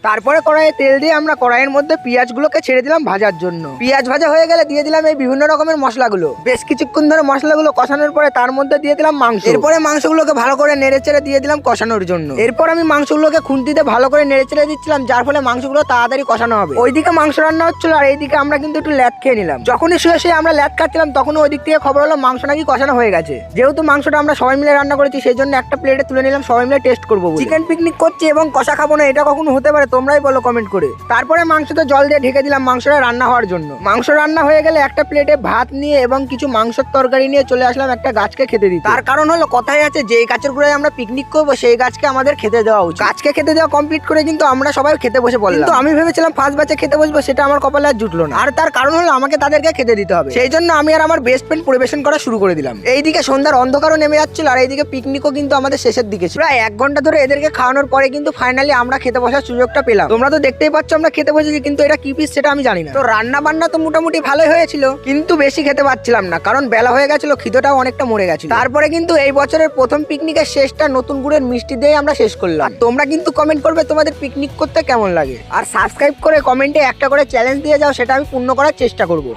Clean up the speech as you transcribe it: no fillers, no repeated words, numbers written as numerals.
তারপরে কড়াইয়ে তেল দিয়ে আমরা কড়াইয়ের মধ্যে পেঁয়াজগুলোকে ছেড়ে দিলাম ভাজার জন্য। পেঁয়াজ ভাজা হয়ে গেলে দিয়ে দিলাম এই বিভিন্ন রকমের মশলাগুলো। বেশ কিছুক্ষণ ধরে মশলাগুলো কষানোর পরে তার মধ্যে দিয়ে দিলাম মাংস। এরপরে মাংসগুলোকে ভালো করে নেড়ে চেড়ে দিয়ে দিলাম কষানোর জন্য। এরপর আমি মাংসগুলোকে খুন্তিতে ভালো করে নেড়ে চেড়ে দিচ্ছিলাম, যার ফলে মাংসগুলো তাড়াতাড়ি কষানো হবে। ওইদিকে মাংস রান্না হচ্ছিল আর এইদিকে আমরা কিন্তু একটু ল্যাদ খেয়ে নিলাম। যখনই শুয়ে আমরা ল্যাদ খাচ্ছিলাম তখনই ওই দিক থেকে খবর হলো মাংস নাকি কষানো হয়ে গেছে। যেহেতু মাংসটা আমরা সবাই মিলে রান্না করেছি সেই জন্য একটা প্লেটে তুলে নিলাম, সবাই মিলে টেস্ট করবো। চিকেন পিকনিক করছি এবং কষা খাবো না, এটা কখনো হতে পারে? তোমরাই বলো কমেন্ট করে। তারপরে মাংসতে জল দিয়ে ঢেকে দিলাম মাংসটা রান্না হওয়ার জন্য। মাংস রান্না হয়ে গেলে একটা প্লেটে ভাত নিয়ে এবং কিছু মাংসের তরকারি নিয়ে চলে আসলাম একটা গাছকে খেতে দিতে। তার কারণ হলো কথাই আছে, যেই গাছের গোড়ায় আমরা পিকনিক করবো সেই গাছকে আমাদের খেতে দেওয়া উচিত। গাছকে খেতে দেওয়া কমপ্লিট করে কিন্তু আমরা সবাই খেতে বসে পড়লাম। কিন্তু আমি ভেবেছিলাম ফার্স্ট ব্যাচে খেতে বসবো, সেটা আমার কপালে আর জুটলো না। আর তার কারণ হলো আমাকে তাদেরকে খেতে দিতে হবে। সেই জন্য আমি আর আমার বেস্ট ফ্রেন্ড পরিবেশন করা শুরু করে দিলাম। এইদিকে সন্ধ্যার অন্ধকারও নেমে যাচ্ছিল আর এইদিকে পিকনিকও কিন্তু আমাদের শেষের দিকে ছিল। প্রায় 1 ঘন্টা ধরে এদেরকে খাওয়ানোর পরে কিন্তু ফাইনালি আমরা খেতে বসার সুযোগটা পেলাম। তোমরা তো দেখতেই পাচ্ছ আমরা খেতে বসেছি, কিন্তু এটা কি পিস সেটা আমি জানি না। তো রান্না বান্না তো মোটামুটি ভালোই হয়েছিল, কিন্তু বেশি খেতে পাচ্ছিলাম না, কারণ বেলা হয়ে গেছিল, খিদেটাও অনেকটা মরে গেছিল। তারপরে কিন্তু এই বছরের প্রথম পিকনিকের শেষটা নতুন গুড়ের মিষ্টি দিয়ে আমরা শেষ করলাম। তোমরা কিন্তু কমেন্ট করবে তোমাদের পিকনিক করতে কেমন লাগে, আর সাবস্ক্রাইব করে কমেন্টে একটা করে চ্যালেঞ্জ দিয়ে যাও, সেটা আমি পূর্ণ করার চেষ্টা করব।